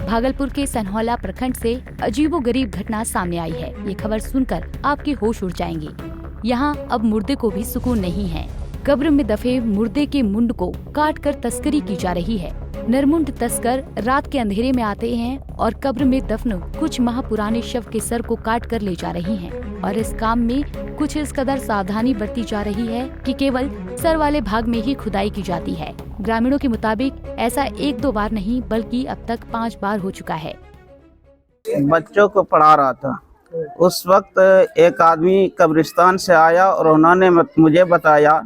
भागलपुर के सनहौला प्रखंड से अजीबोगरीब घटना सामने आई है। ये खबर सुनकर आपके होश उड़ जाएंगे। यहाँ अब मुर्दे को भी सुकून नहीं है। कब्र में दफे मुर्दे के मुंड को काट कर तस्करी की जा रही है। नरमुंड तस्कर रात के अंधेरे में आते हैं और कब्र में दफन कुछ माह पुराने शव के सर को काट कर ले जा रही हैं। और इस काम में कुछ इस कदर सावधानी बरती जा रही है कि केवल सर वाले भाग में ही खुदाई की जाती है। ग्रामीणों के मुताबिक ऐसा 1-2 बार नहीं बल्कि अब तक 5 बार हो चुका है। बच्चों को पढ़ा रहा था, उस वक्त एक आदमी कब्रिस्तान से आया और उन्होंने मुझे बताया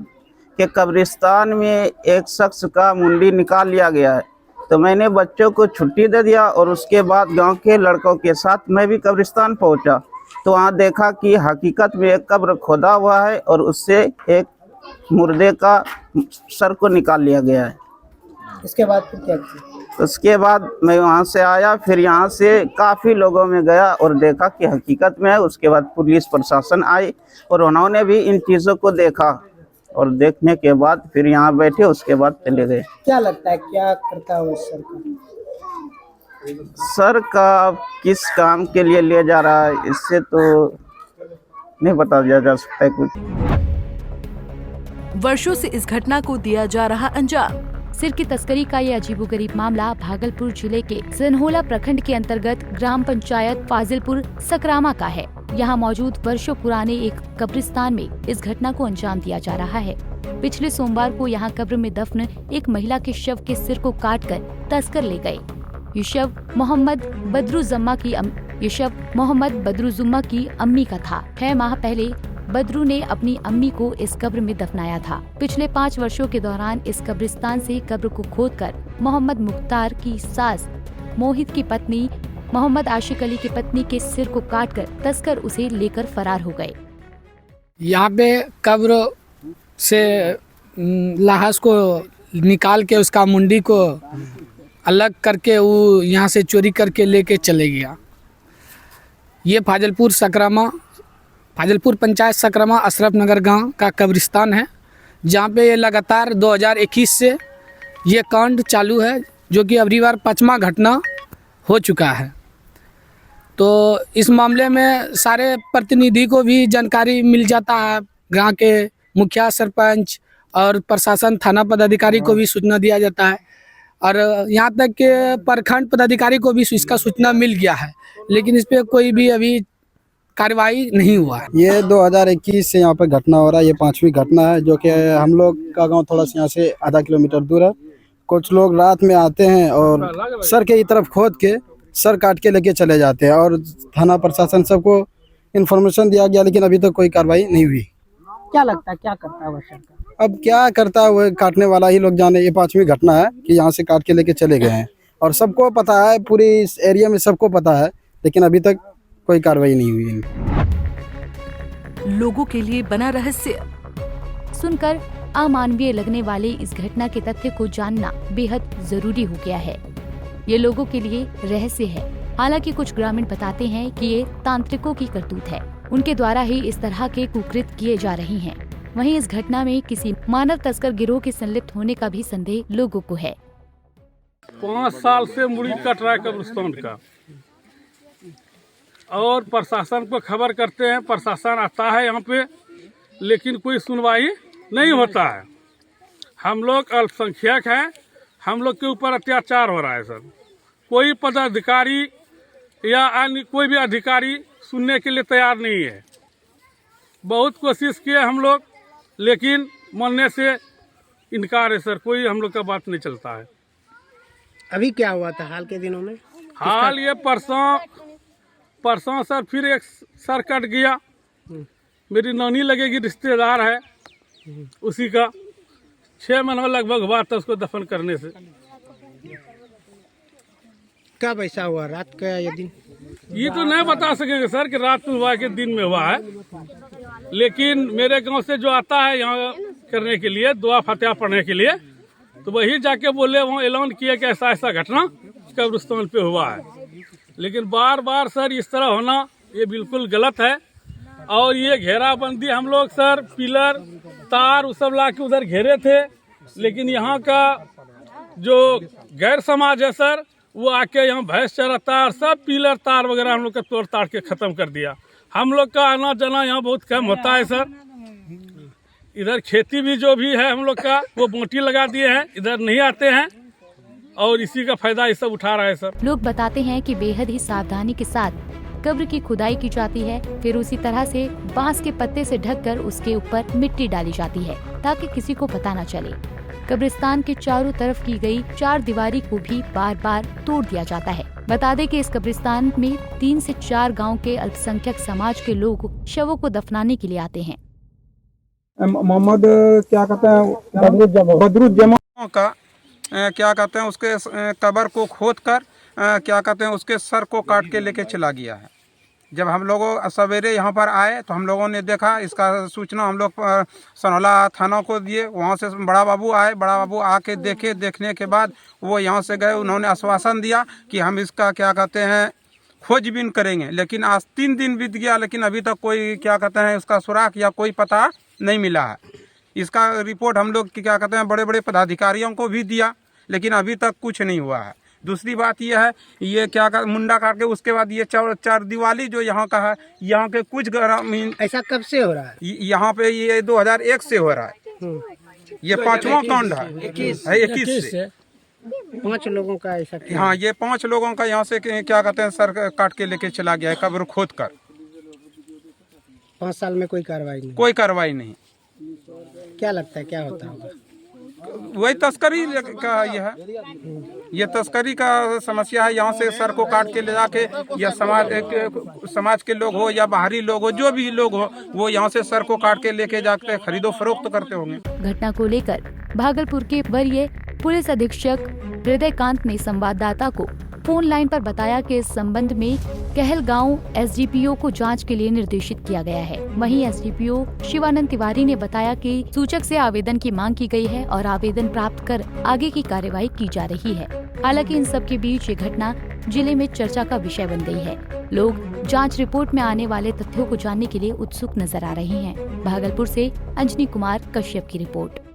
कि कब्रिस्तान में एक शख्स का मुंडी निकाल लिया गया है। तो मैंने बच्चों को छुट्टी दे दिया और उसके बाद गांव के लड़कों के साथ मैं भी कब्रिस्तान पहुंचा। तो वहाँ देखा कि हकीकत में एक कब्र खोदा हुआ है और उससे एक मुर्दे का सर को निकाल लिया गया है। उसके बाद फिर क्या किया? उसके बाद मैं वहाँ से आया, फिर यहाँ से काफ़ी लोगों में गया और देखा कि हकीकत में है। उसके बाद पुलिस प्रशासन आई और उन्होंने भी इन चीज़ों को देखा और देखने के बाद फिर यहाँ बैठे, उसके बाद चले गए। क्या लगता है क्या करता है सर का? सर का किस काम के लिए ले जा रहा है इससे तो नहीं बताया जा सकता है कुछ। वर्षों से इस घटना को दिया जा रहा अंजाम। सिर की तस्करी का ये अजीबोगरीब मामला भागलपुर जिले के सनहौला प्रखंड के अंतर्गत ग्राम पंचायत फाजिलपुर सकरामा का है। यहाँ मौजूद वर्षों पुराने एक कब्रिस्तान में इस घटना को अंजाम दिया जा रहा है। पिछले सोमवार को यहाँ कब्र में दफन एक महिला के शव के सिर को काटकर तस्कर ले गए। ये शव मोहम्मद बदरुजुम्मा की अम्मी का था। 6 माह पहले बदरू ने अपनी अम्मी को इस कब्र में दफनाया था। पिछले 5 वर्षों के दौरान इस कब्रिस्तान से कब्र को खोदकर मोहम्मद मुख्तार की सास मोहित की पत्नी मोहम्मद आशिक अली की पत्नी के सिर को काटकर तस्कर उसे लेकर फरार हो गए। यहाँ पे कब्र से लाश को निकाल के उसका मुंडी को अलग करके वो यहाँ से चोरी करके लेके चले गया। ये फाजिलपुर पंचायत सकरामा अशरफ नगर गांव का कब्रिस्तान है, जहाँ पे ये लगातार 2021 से ये कांड चालू है, जो कि अबरी बार 5वां घटना हो चुका है। तो इस मामले में सारे प्रतिनिधि को भी जानकारी मिल जाता है। गांव के मुखिया, सरपंच और प्रशासन थाना पदाधिकारी को भी सूचना दिया जाता है और यहाँ तक के प्रखंड पदाधिकारी को भी इसका सूचना मिल गया है, लेकिन इस पर कोई भी अभी कार्रवाई नहीं हुआ है। ये 2021 से यहाँ पे घटना हो रहा है। ये 5वीं घटना है, जो कि हम लोग का गांव थोड़ा सा यहाँ से आधा किलोमीटर दूर है। कुछ लोग रात में आते हैं और सर के तरफ खोद के सर काट के लेके चले जाते हैं और थाना प्रशासन सबको इन्फॉर्मेशन दिया गया, लेकिन अभी तक कोई कार्रवाई नहीं हुई। क्या लगता है क्या करता है वो सर का? अब क्या करता है वो काटने वाला ही लोग जाने। ये 5वीं घटना है कि यहाँ से काट के लेके चले गए हैं और सबको पता है, पूरी इस एरिया में सबको पता है, लेकिन अभी तक कोई कार्रवाई नहीं हुई। लोगों के लिए बना रहस्य। सुनकर अमानवीय लगने वाले इस घटना के तथ्य को जानना बेहद जरूरी हो गया है। ये लोगों के लिए रहस्य है। हालांकि कुछ ग्रामीण बताते हैं कि ये तांत्रिकों की करतूत है, उनके द्वारा ही इस तरह के कुकृत किए जा रहे हैं। वहीं इस घटना में किसी मानव तस्कर गिरोह के संलिप्त होने का भी संदेह लोगों को है। 5 साल से मुड़ी कट रहा है कब्रिस्तान का और प्रशासन को खबर करते हैं, प्रशासन आता है यहाँ पे, लेकिन कोई सुनवाई नहीं होता है। हम लोग अल्पसंख्यक हैं, हम लोग के ऊपर अत्याचार हो रहा है सर। कोई पदाधिकारी या अन्य कोई भी अधिकारी सुनने के लिए तैयार नहीं है। बहुत कोशिश किए हम लोग, लेकिन मानने से इनकार है सर। कोई हम लोग का बात नहीं चलता है। अभी क्या हुआ था हाल के दिनों में? हाल ये परसों सर फिर एक सर कट गया। मेरी नानी लगेगी, रिश्तेदार है उसी का। 6 महीना लगभग हुआ था उसको दफन करने से। कब ऐसा हुआ, रात का या दिन? ये तो नहीं बता सकेंगे सर कि रात में हुआ कि दिन में हुआ है, लेकिन मेरे गांव से जो आता है यहाँ करने के लिए, दुआ फतेहा पढ़ने के लिए, तो वही जाके बोले, वहाँ ऐलान किए कि ऐसा ऐसा घटना कब्रिस्तान पे हुआ है। लेकिन बार बार सर इस तरह होना ये बिल्कुल गलत है। और ये घेराबंदी हम लोग सर पिलर तार वो सब ला के उधर घेरे थे, लेकिन यहाँ का जो गैर समाज है सर वो आके यहाँ भैंस चरा तार सब पिलर तार वगैरह हम लोग का तोड़ ताड़ के ख़त्म कर दिया। हम लोग का आना जाना यहाँ बहुत कम होता है सर। इधर खेती भी जो भी है हम लोग का वो मोटी लगा दिए हैं, इधर नहीं आते हैं और इसी का फायदा ये सब उठा रहा है सर। लोग बताते हैं कि बेहद ही सावधानी के साथ कब्र की खुदाई की जाती है, फिर उसी तरह से बांस के पत्ते से ढककर उसके ऊपर मिट्टी डाली जाती है ताकि किसी को पता न चले। कब्रिस्तान के चारों तरफ की गई 4 दीवारी को भी बार बार तोड़ दिया जाता है। बता दें कि इस कब्रिस्तान में 3 से 4 गांव के अल्पसंख्यक समाज के लोग शवों को दफनाने के लिए आते हैं। मोहम्मद क्या कहते हैं बदरुज्जमा का क्या कहते हैं उसके कब्र को खोद कर क्या कहते हैं उसके सर को काट के लेके चला गया है। जब हम लोगों सवेरे यहाँ पर आए तो हम लोगों ने देखा, इसका सूचना हम लोग सनौला थाना को दिए। वहाँ से बड़ा बाबू आए, बड़ा बाबू आके देखे, देखने के बाद वो यहाँ से गए। उन्होंने आश्वासन दिया कि हम इसका क्या कहते हैं खोजबीन करेंगे। लेकिन आज 3 दिन बीत गया, लेकिन अभी तक कोई क्या कहते हैं उसका सुराग या कोई पता नहीं मिला है। इसका रिपोर्ट हम लोग क्या कहते हैं बड़े बड़े पदाधिकारियों को भी दिया, लेकिन अभी तक कुछ नहीं हुआ है। दूसरी बात यह है, ये क्या कर मुंडा काट के उसके बाद ये 4 दिवाली जो यहाँ का है, यहाँ के कुछ ग्रामीण ऐसा कब से हो रहा है? यहाँ पे ये 2001 से हो रहा है। ये 5वां कांड है 21 से। 5 लोगों का ऐसा? हाँ, ये 5 लोगों का यहाँ से क्या कहते हैं सर काट के लेके चला गया है कब्र खोद कर। 5 साल में कोई कार्रवाई नहीं? कोई कार्रवाई नहीं। क्या लगता है क्या होता होगा? वही तस्करी का ये है, ये तस्करी का समस्या है। यहाँ से सर को काट के ले जाके या समाज के लोग हो या बाहरी लोग हो, जो भी लोग हो, वो यहाँ से सर को काट के लेके जाके खरीदो फरोख्त करते होंगे। घटना को लेकर भागलपुर के वरीय पुलिस अधीक्षक हृदयकांत ने संवाददाता को फोन लाइन पर बताया कि इस संबंध में कहलगांव एसडीपीओ को जांच के लिए निर्देशित किया गया है। वहीं एसडीपीओ शिवानंद तिवारी ने बताया कि सूचक से आवेदन की मांग की गई है और आवेदन प्राप्त कर आगे की कार्यवाही की जा रही है। हालांकि इन सब के बीच ये घटना जिले में चर्चा का विषय बन गई है। लोग जांच रिपोर्ट में आने वाले तथ्यों को जानने के लिए उत्सुक नजर आ रहे हैं। भागलपुर से अंजनी कुमार कश्यप की रिपोर्ट।